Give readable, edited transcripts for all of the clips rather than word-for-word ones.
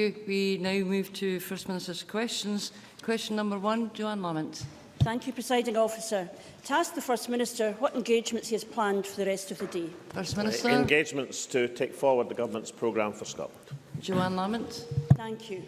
We now move to First Minister's questions. Question number 1, Joanne Lamont. Thank you, Presiding Officer. To ask the First Minister what engagements he has planned for the rest of the day. First Minister. Engagements to take forward the Government's programme for Scotland. Joanne Lamont. Thank you.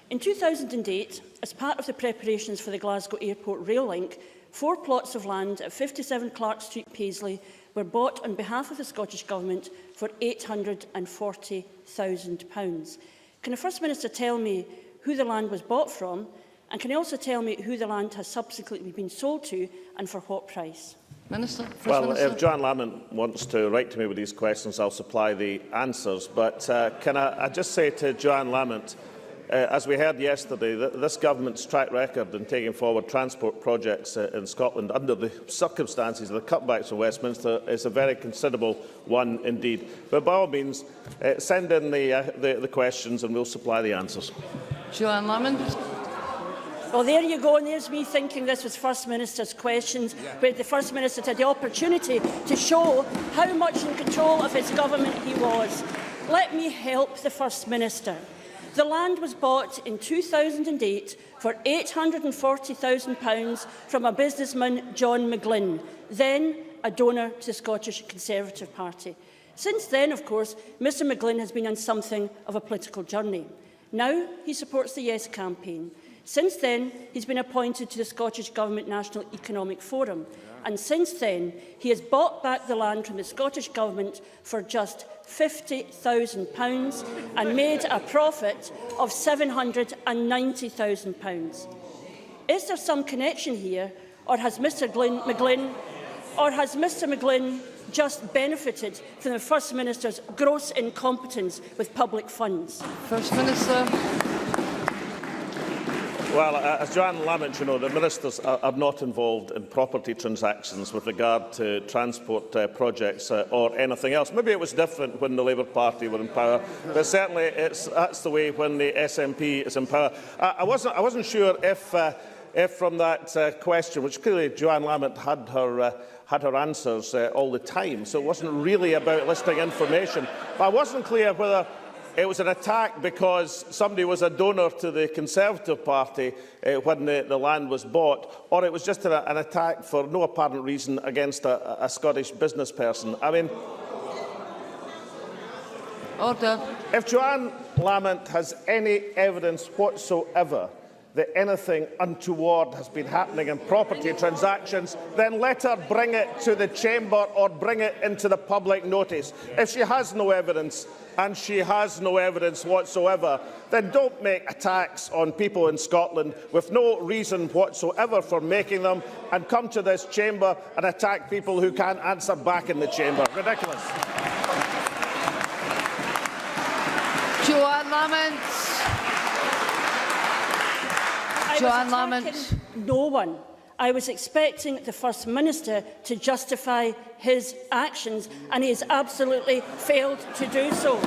In 2008, as part of the preparations for the Glasgow Airport rail link, 4 plots of land at 57 Clark Street, Paisley, were bought on behalf of the Scottish Government for £840,000. Can the First Minister tell me who the land was bought from, and can he also tell me who the land has subsequently been sold to and for what price? Minister. Well, if Joanne Lamont wants to write to me with these questions, I'll supply the answers. But can I just say to Joanne Lamont, as we heard yesterday, this Government's track record in taking forward transport projects in Scotland under the circumstances of the cutbacks in Westminster is a very considerable one indeed. But by all means, send in the questions and we'll supply the answers. Joanne Lamont. Well, there you go, and there's me thinking this was First Minister's questions, where the First Minister had the opportunity to show how much in control of his government he was. Let me help the First Minister. The land was bought in 2008 for £840,000 from a businessman, John McGlynn, then a donor to the Scottish Conservative Party. Since then, of course, Mr McGlynn has been on something of a political journey. Now he supports the Yes campaign. Since then, he's been appointed to the Scottish Government National Economic Forum. And since then, he has bought back the land from the Scottish Government for just £50,000 and made a profit of £790,000. Is there some connection here, or has Mr McGlynn just benefited from the First Minister's gross incompetence with public funds? First Minister. Well, as Joanne Lamont, you know, the ministers are not involved in property transactions with regard to transport projects or anything else. Maybe it was different when the Labour Party were in power, but certainly that's the way when the SNP is in power. I wasn't sure if from that question, which clearly Joanne Lamont had her answers all the time, so it wasn't really about listing information. But I wasn't clear whether it was an attack because somebody was a donor to the Conservative Party when the land was bought, or it was just an attack for no apparent reason against a Scottish business person. I mean, Order. If Joanne Lamont has any evidence whatsoever that anything untoward has been happening in property transactions, then let her bring it to the Chamber or bring it into the public notice. If she has no evidence, and she has no evidence whatsoever, then don't make attacks on people in Scotland with no reason whatsoever for making them, and come to this Chamber and attack people who can't answer back in the Chamber. Ridiculous. Joanne Lamont. Joanne Lamont. No one. I was expecting the First Minister to justify his actions, and he has absolutely failed to do so.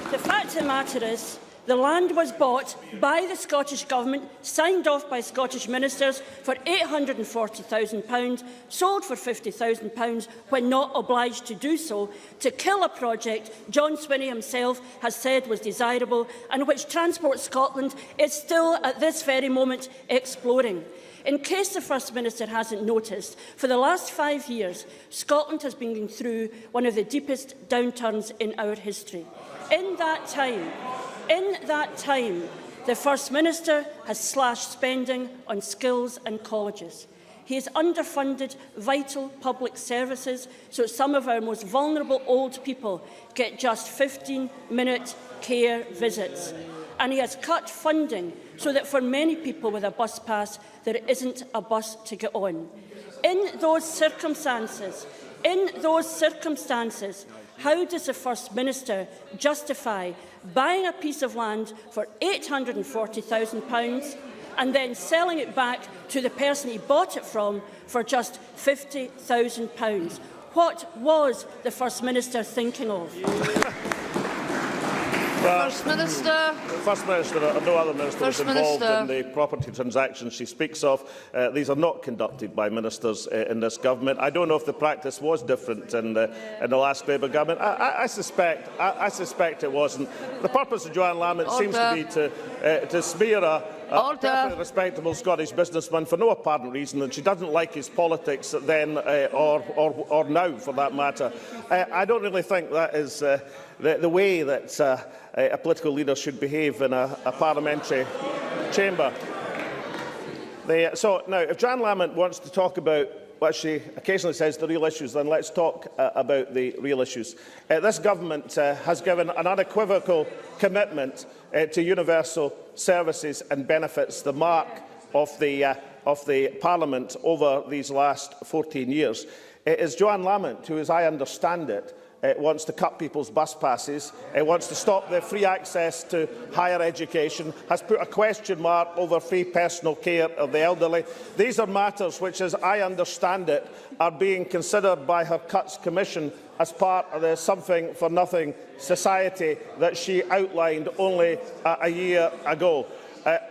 The fact of the matter is, the land was bought by the Scottish Government, signed off by Scottish ministers for £840,000, sold for £50,000 when not obliged to do so, to kill a project John Swinney himself has said was desirable and which Transport Scotland is still at this very moment exploring. In case the First Minister hasn't noticed, for the last 5 years, Scotland has been going through one of the deepest downturns in our history. In that time, the First Minister has slashed spending on skills and colleges. He has underfunded vital public services so some of our most vulnerable old people get just 15-minute care visits. And he has cut funding so that for many people with a bus pass, there isn't a bus to get on. In those circumstances, how does the First Minister justify buying a piece of land for £840,000 and then selling it back to the person he bought it from for just £50,000? What was the First Minister thinking of? First Minister. First Minister, or no other minister was involved in the property transactions she speaks of. These are not conducted by ministers in this government. I don't know if the practice was different in the last Labour government. I suspect it wasn't. The purpose of Joanne Lamont seems to be to smear a perfectly respectable Scottish businessman for no apparent reason, and she doesn't like his politics then or now, for that matter. I don't really think that is the way that a political leader should behave in a parliamentary chamber. So now, if Joanne Lamont wants to talk about what she occasionally says the real issues, then let's talk about the real issues. This government has given an unequivocal commitment to universal services and benefits, the mark of the Parliament over these last 14 years. It is Joanne Lamont who, as I understand it, wants to cut people's bus passes, wants to stop the free access to higher education, has put a question mark over free personal care of the elderly. These are matters which, as I understand it, are being considered by her Cuts Commission as part of the Something for Nothing society that she outlined only a year ago.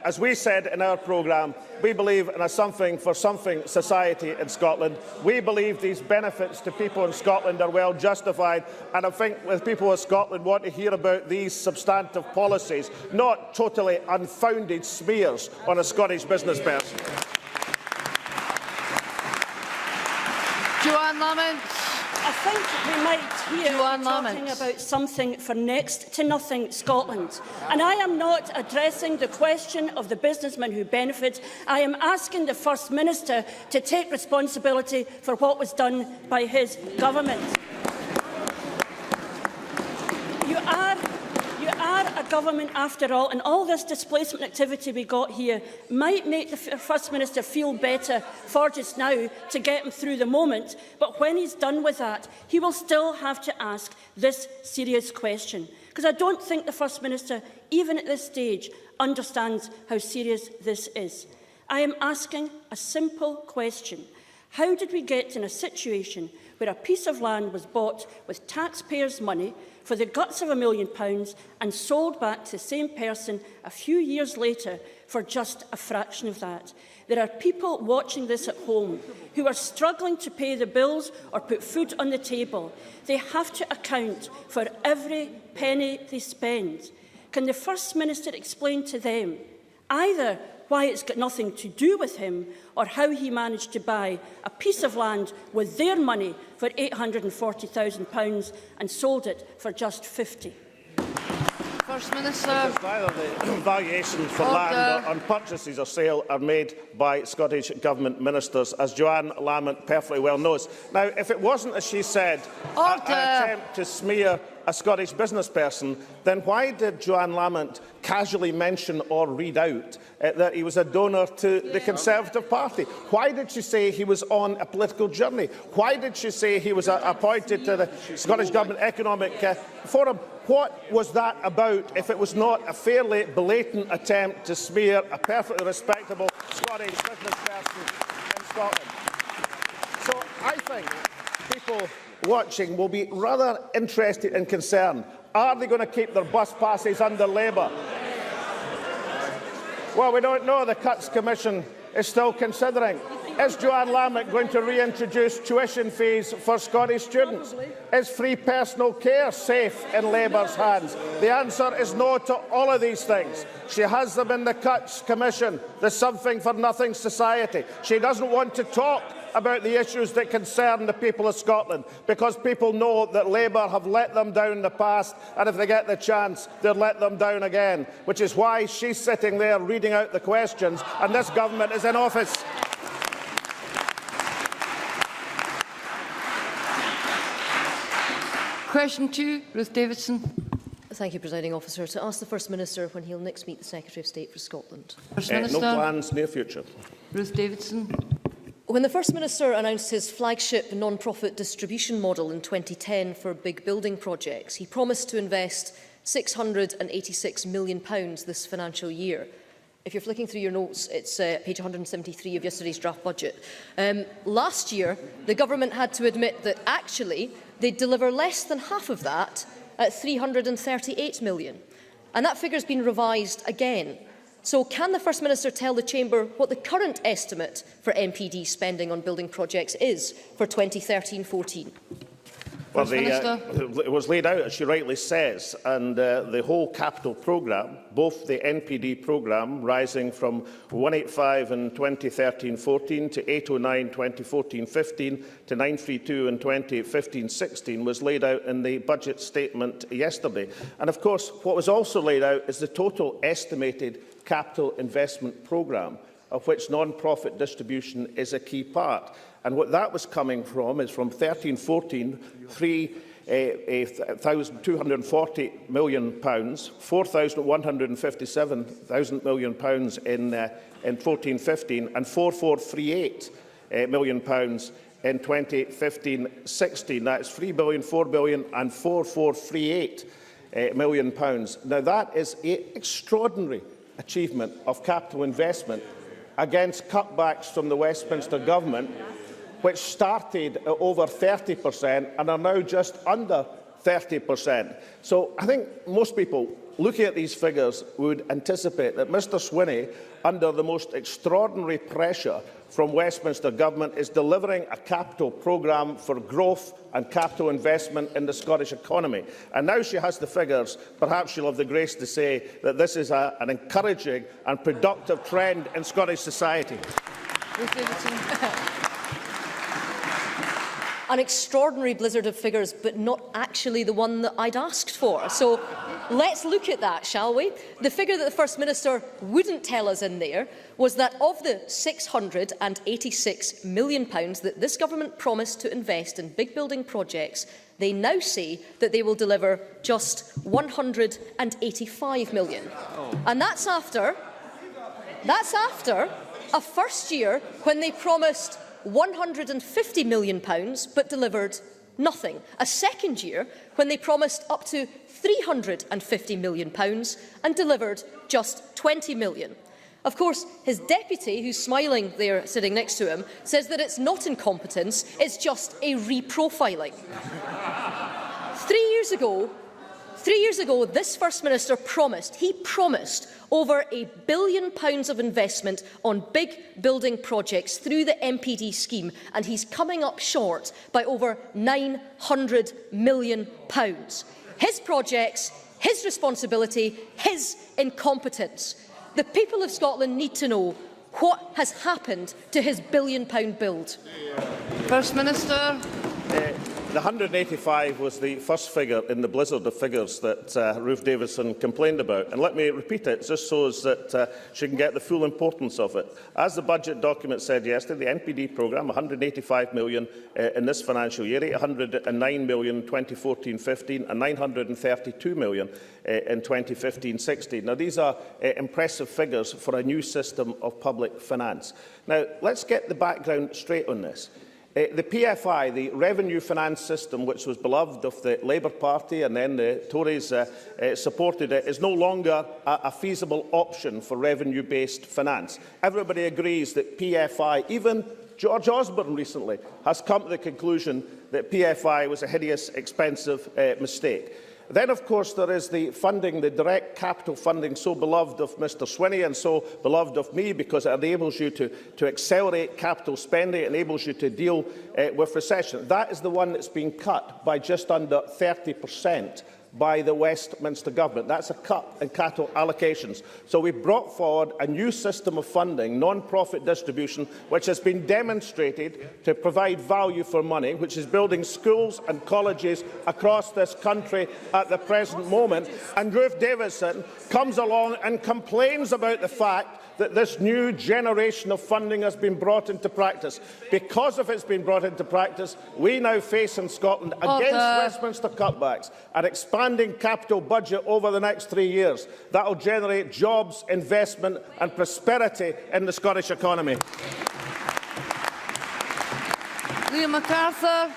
As we said in our programme, we believe in a something for something society in Scotland. We believe these benefits to people in Scotland are well justified, and I think the people of Scotland want to hear about these substantive policies, not totally unfounded smears on a Scottish business person. Joanne Lamont. I think we might hear talking about something for next to nothing Scotland. And I am not addressing the question of the businessman who benefits. I am asking the First Minister to take responsibility for what was done by his government. You are a government after all, and all this displacement activity we got here might make the First Minister feel better for just now to get him through the moment, but when he's done with that, he will still have to ask this serious question, because I don't think the First Minister, even at this stage, understands how serious this is. I am asking a simple question. How did we get in a situation where a piece of land was bought with taxpayers' money for the guts of £1 million and sold back to the same person a few years later for just a fraction of that? There are people watching this at home who are struggling to pay the bills or put food on the table. They have to account for every penny they spend. Can the First Minister explain to them either why it's got nothing to do with him or how he managed to buy a piece of land with their money for £840,000 and sold it for just 50? First Minister. Neither the valuations for land on purchases or sale are made by Scottish Government ministers, as Joanne Lamont perfectly well knows. Now, if it wasn't, as she said, an attempt to smear a Scottish business person, then why did Joanne Lamont casually mention or read out that he was a donor to the Conservative Party? Why did she say he was on a political journey? Why did she say he was appointed to the Scottish Government Economic Forum? What was that about if it was not a fairly blatant attempt to smear a perfectly respectable Scottish business person in Scotland? So I think people watching will be rather interested and concerned. Are they going to keep their bus passes under Labour? Well, we don't know. The Cuts Commission is still considering. Is Joanne Lamont going to reintroduce tuition fees for Scottish students? Is free personal care safe in Labour's hands? The answer is no to all of these things. She has them in the Cuts Commission, the Something for Nothing society. She doesn't want to talk about the issues that concern the people of Scotland, because people know that Labour have let them down in the past, and if they get the chance, they'll let them down again, which is why she's sitting there reading out the questions, and this government is in office. Question 2, Ruth Davidson. Thank you, Presiding Officer. To ask the First Minister when he'll next meet the Secretary of State for Scotland. First Minister. No plans, near future. Ruth Davidson. When the First Minister announced his flagship non-profit distribution model in 2010 for big building projects, he promised to invest £686 million this financial year. If you're flicking through your notes, it's page 173 of yesterday's draft budget. Last year, the government had to admit that actually they'd deliver less than half of that at £338 million. And that figure has been revised again. So can the First Minister tell the Chamber what the current estimate for MPD spending on building projects is for 2013-14? Well, it was laid out, as she rightly says, and the whole capital programme, both the NPD programme rising from 185 in 2013-14 to 809 2014-15 to 932 in 2015-16, was laid out in the budget statement yesterday. And of course, what was also laid out is the total estimated capital investment programme, of which non-profit distribution is a key part. And what that was coming from is from 13-14, £240 million, £4,157 million in 14-15, and £4,438 million in 2015-16. That's £3 billion, £4 billion, and £4,438 million. Now that is an extraordinary achievement of capital investment against cutbacks from the Westminster Government, which started at over 30% and are now just under 30%. So I think most people, looking at these figures, would anticipate that Mr Swinney, under the most extraordinary pressure from Westminster Government, is delivering a capital programme for growth and capital investment in the Scottish economy. And now she has the figures, perhaps she'll have the grace to say that this is an encouraging and productive trend in Scottish society. An extraordinary blizzard of figures, but not actually the one that I'd asked for. So let's look at that, shall we? The figure that the First Minister wouldn't tell us in there was that of the £686 million that this government promised to invest in big building projects, they now say that they will deliver just £185 million. And that's after a first year when they promised £150 million but delivered nothing. A second year when they promised up to £350 million and delivered just £20 million. Of course, his deputy, who's smiling there sitting next to him, says that it's not incompetence, it's just a reprofiling. 3 years ago, this First Minister promised over £1 billion of investment on big building projects through the MPD scheme, and he's coming up short by over £900 million. His projects, his responsibility, his incompetence. The people of Scotland need to know what has happened to his £1 billion build. First Minister. The 185 was the first figure in the blizzard of figures that Ruth Davidson complained about. And let me repeat it, just so that she can get the full importance of it. As the budget document said yesterday, the NPD programme, £185 million in this financial year, £809 million in 2014-15 and £932 million in 2015-16. Now, these are impressive figures for a new system of public finance. Now, let's get the background straight on this. The PFI, the Revenue Finance System, which was beloved of the Labour Party and then the Tories supported it, is no longer a feasible option for revenue-based finance. Everybody agrees that PFI, even George Osborne recently, has come to the conclusion that PFI was a hideous, expensive mistake. Then, of course, there is the funding, the direct capital funding, so beloved of Mr Swinney and so beloved of me, because it enables you to accelerate capital spending, it enables you to deal with recession. That is the one that's been cut by just under 30% by the Westminster Government. That's a cut in capital allocations. So we brought forward a new system of funding, non-profit distribution, which has been demonstrated to provide value for money, which is building schools and colleges across this country at the present moment. And Ruth Davidson comes along and complains about the fact that this new generation of funding has been brought into practice. Because of it's been brought into practice, we now face in Scotland, against Westminster cutbacks, an expanding capital budget over the next 3 years. That will generate jobs, investment and prosperity in the Scottish economy. Liam MacArthur.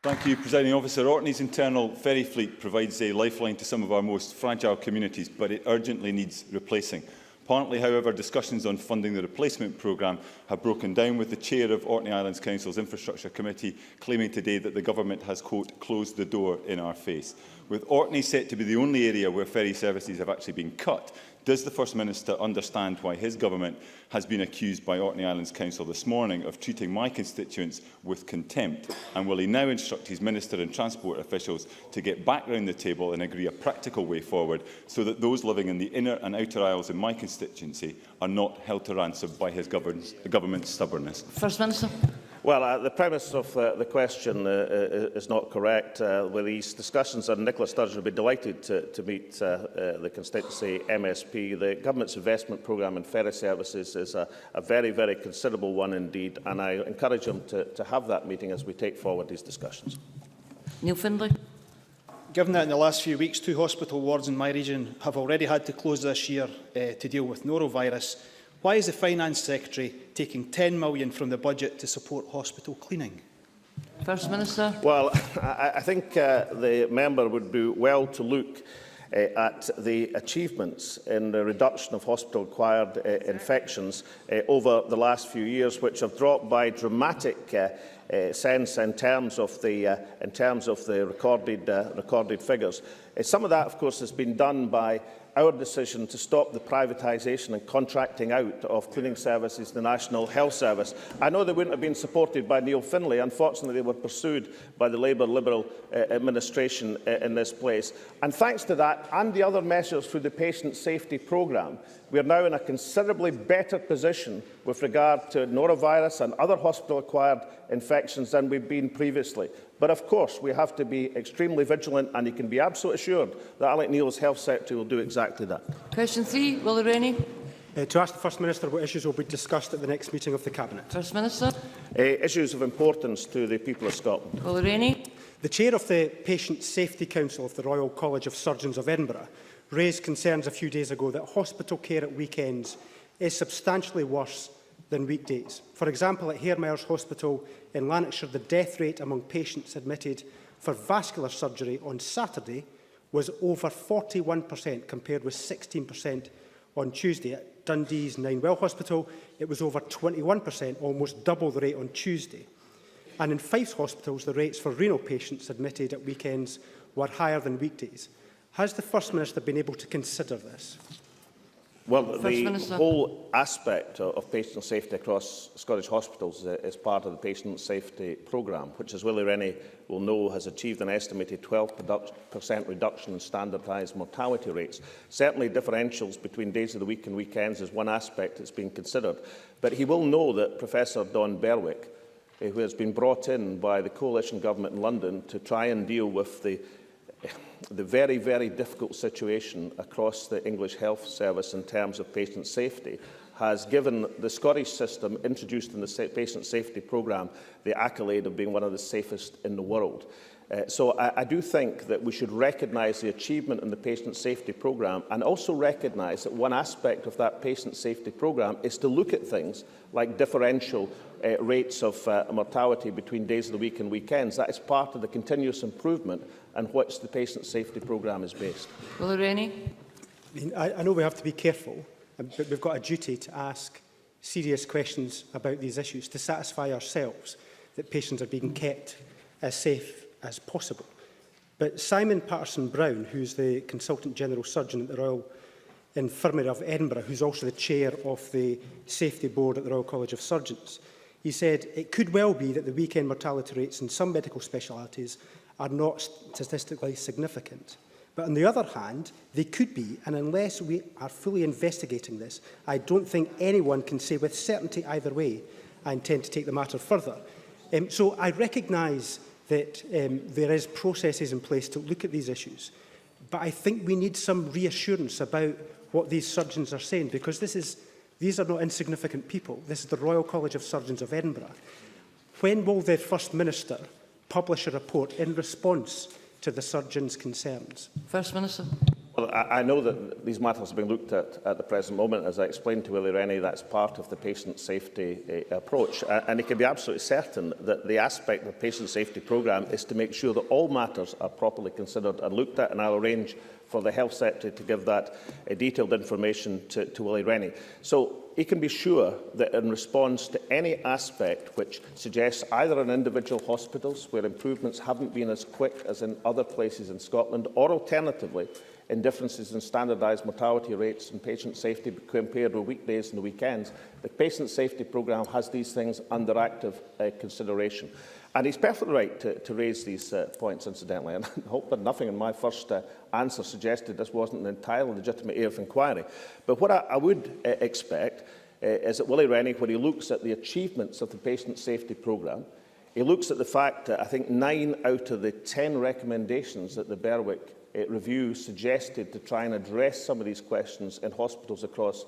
Thank you, Presiding Officer. Orkney's internal ferry fleet provides a lifeline to some of our most fragile communities, but it urgently needs replacing. Apparently, however, discussions on funding the replacement programme have broken down, with the chair of Orkney Islands Council's Infrastructure Committee claiming today that the government has, quote, closed the door in our face. With Orkney set to be the only area where ferry services have actually been cut, does the First Minister understand why his government has been accused by Orkney Islands Council this morning of treating my constituents with contempt? And will he now instruct his Minister and Transport officials to get back round the table and agree a practical way forward so that those living in the inner and outer isles in my constituency are not held to ransom by his government's stubbornness? First Minister. Well, the premise of the question is not correct. With these discussions, and Nicola Sturgeon would be delighted to meet the constituency MSP. The Government's investment programme in ferry services is a very, very considerable one indeed, and I encourage him to have that meeting as we take forward these discussions. Neil Findlay. Given that in the last few weeks 2 hospital wards in my region have already had to close this year to deal with norovirus, why is the Finance Secretary taking £10 million from the budget to support hospital cleaning? First Minister. Well, I think the member would do well to look at the achievements in the reduction of hospital-acquired infections over the last few years, which have dropped by dramatic sense in terms of the recorded figures. Some of that, of course, has been done by our decision to stop the privatisation and contracting out of cleaning services to the National Health Service. I know they wouldn't have been supported by Neil Findlay. Unfortunately, they were pursued by the Labour-Liberal administration in this place. And thanks to that and the other measures through the Patient Safety Programme, we are now in a considerably better position with regard to norovirus and other hospital-acquired infections than we've been previously. But of course, we have to be extremely vigilant, and you can be absolutely assured that Alec Neil's Health Secretary will do exactly that. Question 3, Willie Rennie. To ask the First Minister what issues will be discussed at the next meeting of the Cabinet. First Minister. Issues of importance to the people of Scotland. Willie Rennie. The Chair of the Patient Safety Council of the Royal College of Surgeons of Edinburgh raised concerns a few days ago that hospital care at weekends is substantially worse than weekdays. For example, at Hairmyres Hospital in Lanarkshire, the death rate among patients admitted for vascular surgery on Saturday was over 41%, compared with 16% on Tuesday. At Dundee's Ninewell Hospital, it was over 21%, almost double the rate on Tuesday. And in Fife's hospitals, the rates for renal patients admitted at weekends were higher than weekdays. Has the First Minister been able to consider this? Well, the whole aspect of patient safety across Scottish hospitals is part of the Patient Safety Programme, which, as Willie Rennie will know, has achieved an estimated 12% reduction in standardised mortality rates. Certainly, differentials between days of the week and weekends is one aspect that's been considered. But he will know that Professor Don Berwick, who has been brought in by the coalition government in London to try and deal with the very, very difficult situation across the English Health Service in terms of patient safety, has given the Scottish system introduced in the Patient Safety Programme the accolade of being one of the safest in the world. So I do think that we should recognise the achievement in the Patient Safety Programme, and also recognise that one aspect of that Patient Safety Programme is to look at things like differential rates of mortality between days of the week and weekends. That is part of the continuous improvement on which the Patient Safety Programme is based. Willie Rennie. I know we have to be careful, but we've got a duty to ask serious questions about these issues to satisfy ourselves that patients are being kept as safe as possible. But Simon Patterson-Brown, who's the Consultant General Surgeon at the Royal Infirmary of Edinburgh, who's also the Chair of the Safety Board at the Royal College of Surgeons, he said it could well be that the weekend mortality rates in some medical specialities are not statistically significant. But on the other hand, they could be, and unless we are fully investigating this, I don't think anyone can say with certainty either way. I intend to take the matter further. So I recognise that there is processes in place to look at these issues, but I think we need some reassurance about what these surgeons are saying, because these are not insignificant people. This is the Royal College of Surgeons of Edinburgh. When will the First Minister publish a report in response to the surgeons' concerns? First Minister. Well, I know that these matters are being looked at the present moment. As I explained to Willie Rennie, that's part of the patient safety approach. And he can be absolutely certain that the aspect of the patient safety programme is to make sure that all matters are properly considered and looked at, and I'll arrange for the Health Secretary to give that detailed information to Willie Rennie. So he can be sure that in response to any aspect which suggests either in individual hospitals where improvements haven't been as quick as in other places in Scotland, or alternatively in differences in standardised mortality rates and patient safety compared with weekdays and the weekends, the patient safety programme has these things under active consideration. And he's perfectly right to raise these points, incidentally, and I hope that nothing in my first answer suggested this wasn't an entirely legitimate area of inquiry. But what I would expect is that Willie Rennie, when he looks at the achievements of the patient safety programme, he looks at the fact that I think 9 out of the 10 recommendations that the Berwick review suggested to try and address some of these questions in hospitals across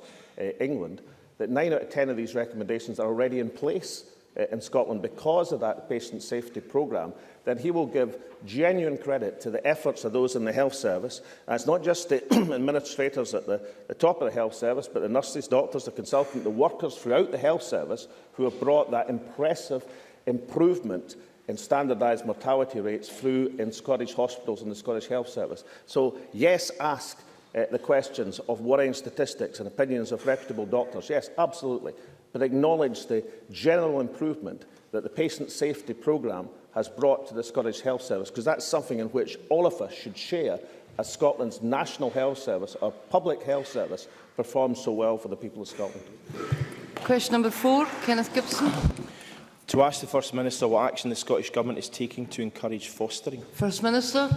England, that 9 out of 10 of these recommendations are already in place in Scotland because of that patient safety programme, then he will give genuine credit to the efforts of those in the health service. And it's not just the administrators at the top of the health service, but the nurses, doctors, the consultants, the workers throughout the health service who have brought that impressive improvement in standardised mortality rates through in Scottish hospitals and the Scottish Health Service. So, yes, ask the questions of worrying statistics and opinions of reputable doctors. Yes, absolutely. But acknowledge the general improvement that the patient safety programme has brought to the Scottish Health Service, because that's something in which all of us should share as Scotland's National Health Service, our public health service, performs so well for the people of Scotland. Question number 4, Kenneth Gibson. To ask the First Minister what action the Scottish Government is taking to encourage fostering. First Minister.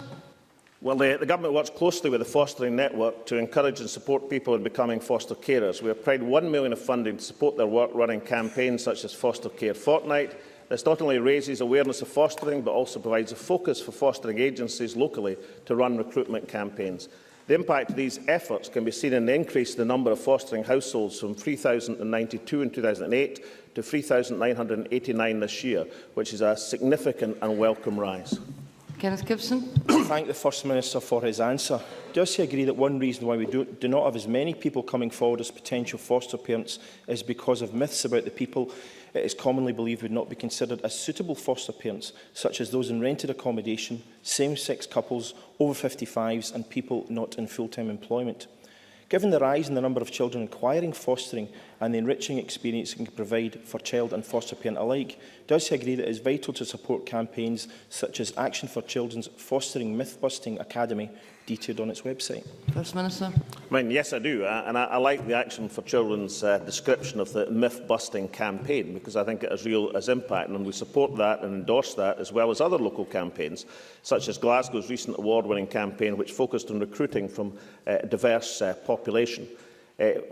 Well, the Government works closely with the fostering network to encourage and support people in becoming foster carers. We have provided £1 million of funding to support their work running campaigns such as Foster Care Fortnight. This not only raises awareness of fostering, but also provides a focus for fostering agencies locally to run recruitment campaigns. The impact of these efforts can be seen in the increase in the number of fostering households from 3,092 in 2008 to 3,989 this year, which is a significant and welcome rise. Kenneth Gibson. Thank the First Minister for his answer. Does he agree that one reason why we do not have as many people coming forward as potential foster parents is because of myths about the people it is commonly believed would not be considered as suitable foster parents, such as those in rented accommodation, same-sex couples, over 55s and people not in full-time employment? Given the rise in the number of children requiring fostering and the enriching experience it can provide for child and foster parent alike, does he agree that it is vital to support campaigns such as Action for Children's Fostering Myth-Busting Academy, detailed on its website? First Minister. I mean, yes, I do. And I like the Action for Children's description of the myth-busting campaign, because I think it has real impact, and we support that and endorse that, as well as other local campaigns, such as Glasgow's recent award-winning campaign, which focused on recruiting from a diverse population.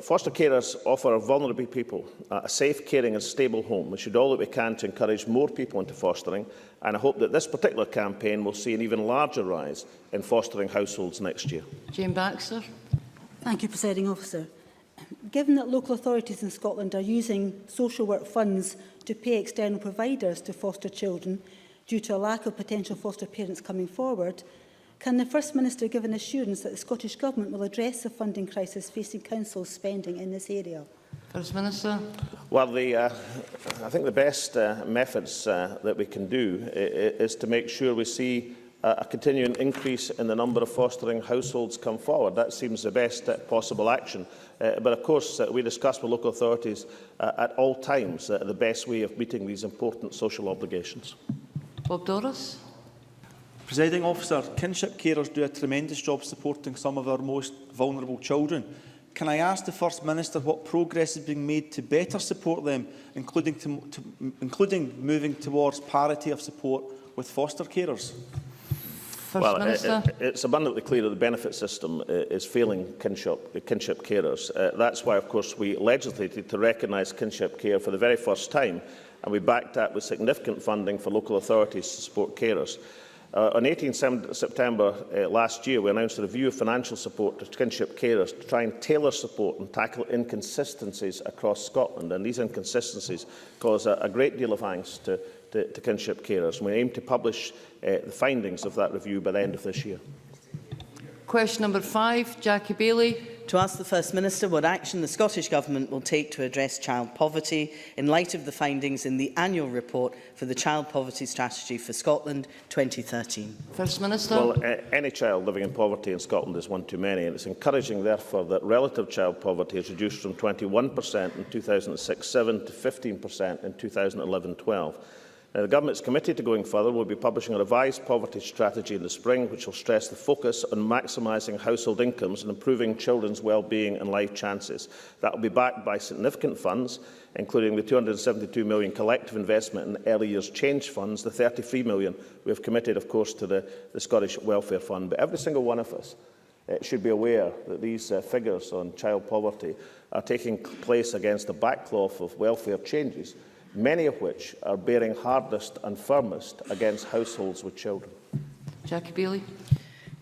Foster carers offer vulnerable people a safe, caring and stable home. We should do all that we can to encourage more people into fostering, and I hope that this particular campaign will see an even larger rise in fostering households next year. Jane Baxter. Thank you, Presiding Officer. Given that local authorities in Scotland are using social work funds to pay external providers to foster children due to a lack of potential foster parents coming forward, can the First Minister give an assurance that the Scottish Government will address the funding crisis facing councils' spending in this area? First Minister. Well, I think the best methods that we can do is to make sure we see a continuing increase in the number of fostering households come forward. That seems the best possible action. But of course, we discuss with local authorities at all times the best way of meeting these important social obligations. Bob Doris. Presiding Officer, kinship carers do a tremendous job supporting some of our most vulnerable children. Can I ask the First Minister what progress is being made to better support them, including moving towards parity of support with foster carers? Well, it's abundantly clear that the benefit system is failing kinship carers. That's why, of course, we legislated to recognise kinship care for the very first time, and we backed that with significant funding for local authorities to support carers. On 18 September last year, we announced a review of financial support to kinship carers to try and tailor support and tackle inconsistencies across Scotland. And these inconsistencies cause a great deal of angst to kinship carers. We aim to publish the findings of that review by the end of this year. Question number 5, Jackie Bailey. To ask the First Minister what action the Scottish Government will take to address child poverty in light of the findings in the annual report for the Child Poverty Strategy for Scotland 2013. First Minister. Well, any child living in poverty in Scotland is one too many, and it's encouraging, therefore, that relative child poverty is reduced from 21% in 2006-7 to 15% in 2011-12. The Government is committed to going further. We'll be publishing a revised poverty strategy in the spring, which will stress the focus on maximising household incomes and improving children's well-being and life chances. That will be backed by significant funds, including the £272 million collective investment in early years change funds, the £33 million we have committed, of course, to the Scottish Welfare Fund. But every single one of us should be aware that these figures on child poverty are taking place against a backcloth of welfare changes, many of which are bearing hardest and firmest against households with children. Jackie Bailey.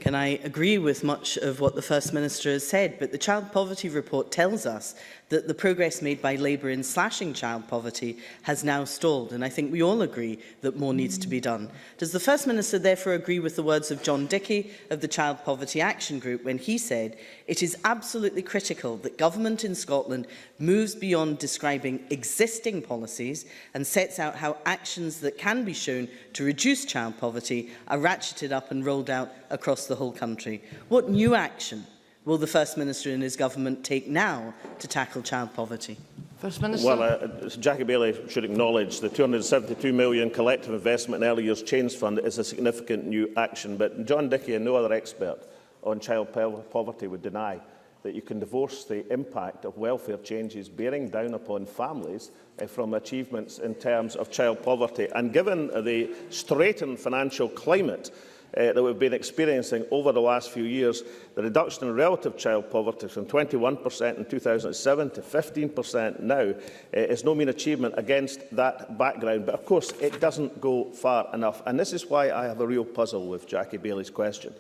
Can I agree with much of what the First Minister has said, but the Child Poverty Report tells us that the progress made by Labour in slashing child poverty has now stalled, and I think we all agree that more needs to be done. Does the First Minister therefore agree with the words of John Dickey of the Child Poverty Action Group when he said, "It is absolutely critical that government in Scotland moves beyond describing existing policies and sets out how actions that can be shown to reduce child poverty are ratcheted up and rolled out across the whole country"? What new action will the First Minister and his government take now to tackle child poverty? First Minister. Well, Jackie Bailey should acknowledge the £272 million collective investment in early years change fund is a significant new action, but John Dickey and no other expert on child poverty would deny that you can divorce the impact of welfare changes bearing down upon families from achievements in terms of child poverty. And given the straitened financial climate that we've been experiencing over the last few years, the reduction in relative child poverty from 21% in 2007 to 15% now is no mean achievement against that background. But of course, it doesn't go far enough. And this is why I have a real puzzle with Jackie Bailey's question.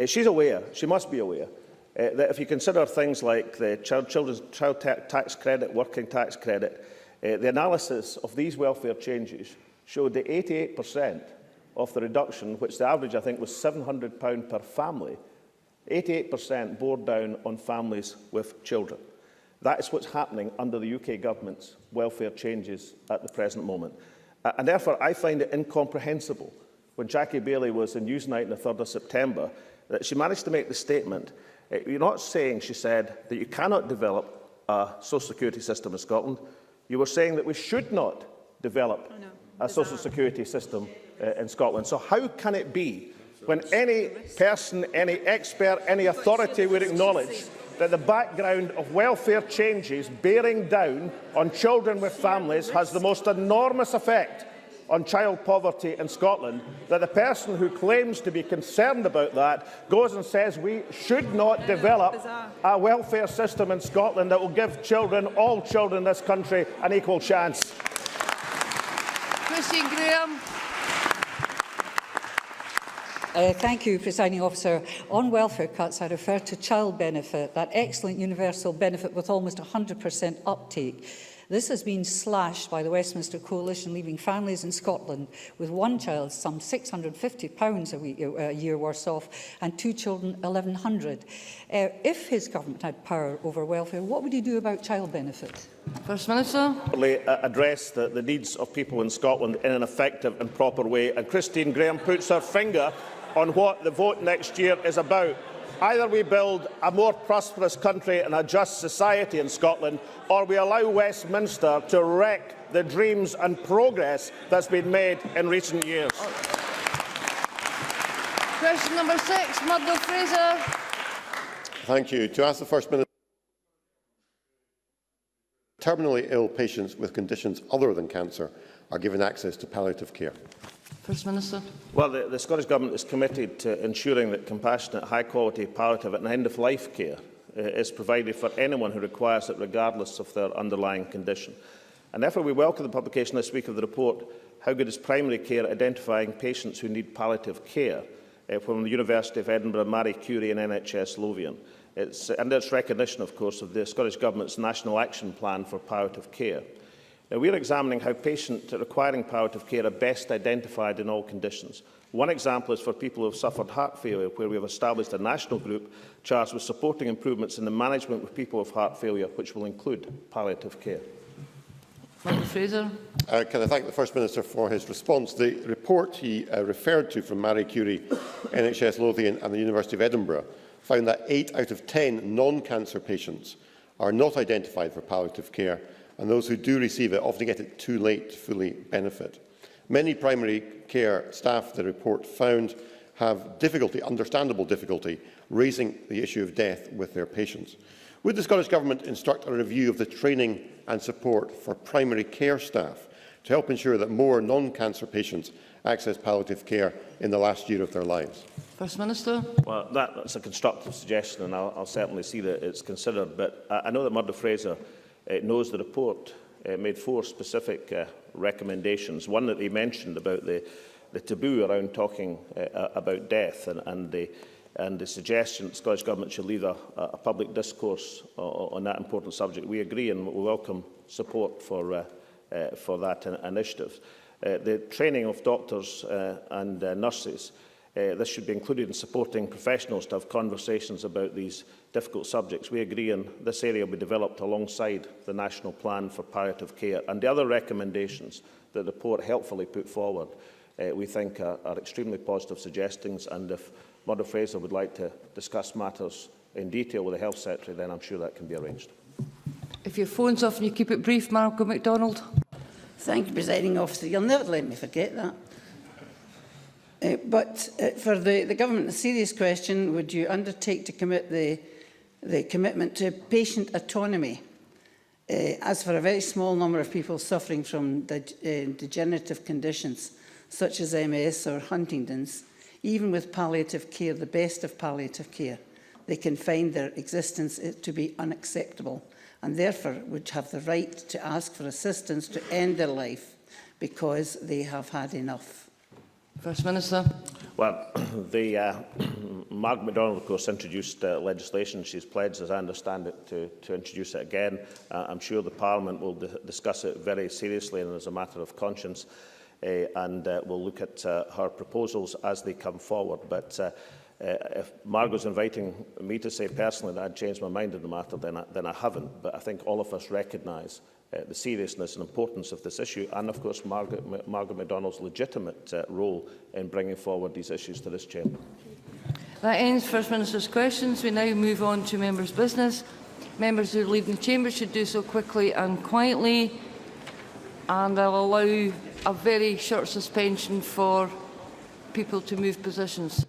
She's aware, she must be aware, that if you consider things like the children's child tax credit, working tax credit, the analysis of these welfare changes showed that 88% of the reduction, which the average, I think, was £700 per family, 88% bore down on families with children. That is what's happening under the UK Government's welfare changes at the present moment. And therefore, I find it incomprehensible when Jackie Bailey was in Newsnight on the 3rd of September that she managed to make the statement, you're not saying, she said, that you cannot develop a social security system in Scotland. You were saying that we should not develop a social security system in Scotland. So how can it be, when any person, any expert, any authority would acknowledge that the background of welfare changes bearing down on children with families has the most enormous effect on child poverty in Scotland, that the person who claims to be concerned about that goes and says we should not develop a welfare system in Scotland that will give children, all children in this country, an equal chance? Christine Graham. Thank you, Presiding Officer. On welfare cuts, I refer to child benefit, that excellent universal benefit with almost 100% uptake. This has been slashed by the Westminster Coalition, leaving families in Scotland with one child some £650 a year worse off, and two children £1,100. If his government had power over welfare, what would he do about child benefit? First Minister. Address the needs of people in Scotland in an effective and proper way. And Christine Graham puts her finger on what the vote next year is about. Either we build a more prosperous country and a just society in Scotland, or we allow Westminster to wreck the dreams and progress that's been made in recent years. Question number 6, Murdo Fraser. Thank you. To ask the First Minister, terminally ill patients with conditions other than cancer are given access to palliative care. First Minister. Well, the Scottish Government is committed to ensuring that compassionate, high-quality palliative and end-of-life care is provided for anyone who requires it, regardless of their underlying condition. And therefore, we welcome the publication this week of the report, How Good is Primary Care at Identifying Patients Who Need Palliative Care, from the University of Edinburgh, Marie Curie and NHS Lothian. And its recognition, of course, of the Scottish Government's National Action Plan for Palliative Care. Now, we are examining how patients requiring palliative care are best identified in all conditions. One example is for people who have suffered heart failure, where we have established a national group charged with supporting improvements in the management of people with heart failure, which will include palliative care. Fraser. Can I thank the First Minister for his response? The report he referred to from Marie Curie, NHS Lothian and the University of Edinburgh found that 8 out of 10 non-cancer patients are not identified for palliative care, and those who do receive it often get it too late to fully benefit. Many primary care staff, the report found, have understandable difficulty, raising the issue of death with their patients. Would the Scottish Government instruct a review of the training and support for primary care staff to help ensure that more non-cancer patients access palliative care in the last year of their lives? First Minister. Well, that's a constructive suggestion, and I'll certainly see that it's considered. But I know that Murdo Fraser knows the report made 4 specific recommendations. One that he mentioned about the taboo around talking about death and the suggestion that the Scottish Government should lead a public discourse on that important subject. We agree and we welcome support for that initiative. The training of doctors and nurses, this should be included in supporting professionals to have conversations about these difficult subjects. We agree, and this area will be developed alongside the National Plan for Palliative Care. And the other recommendations that the report helpfully put forward, we think are extremely positive suggestions, and if Murdo Fraser would like to discuss matters in detail with the Health Secretary, then I'm sure that can be arranged. If your phone's off and you keep it brief, Malcolm MacDonald. Thank you, Presiding Officer. You'll never let me forget that. For the Government, a serious question: would you undertake to commit the commitment to patient autonomy, as for a very small number of people suffering from degenerative conditions such as MS or Huntington's, even with palliative care, the best of palliative care, they can find their existence to be unacceptable, and therefore would have the right to ask for assistance to end their life because they have had enough? First Minister. Well, Margaret MacDonald, of course, introduced legislation. She's pledged, as I understand it, to introduce it again. I'm sure the Parliament will discuss it very seriously and as a matter of conscience, and we'll look at her proposals as they come forward. But if Margot's inviting me to say personally that I'd changed my mind on the matter, then I haven't. But I think all of us recognise the seriousness and importance of this issue, and of course Margaret MacDonald's legitimate role in bringing forward these issues to this chamber. That ends First Minister's questions. We now move on to members' business. Members who are leaving the chamber should do so quickly and quietly, and I'll allow a very short suspension for people to move positions.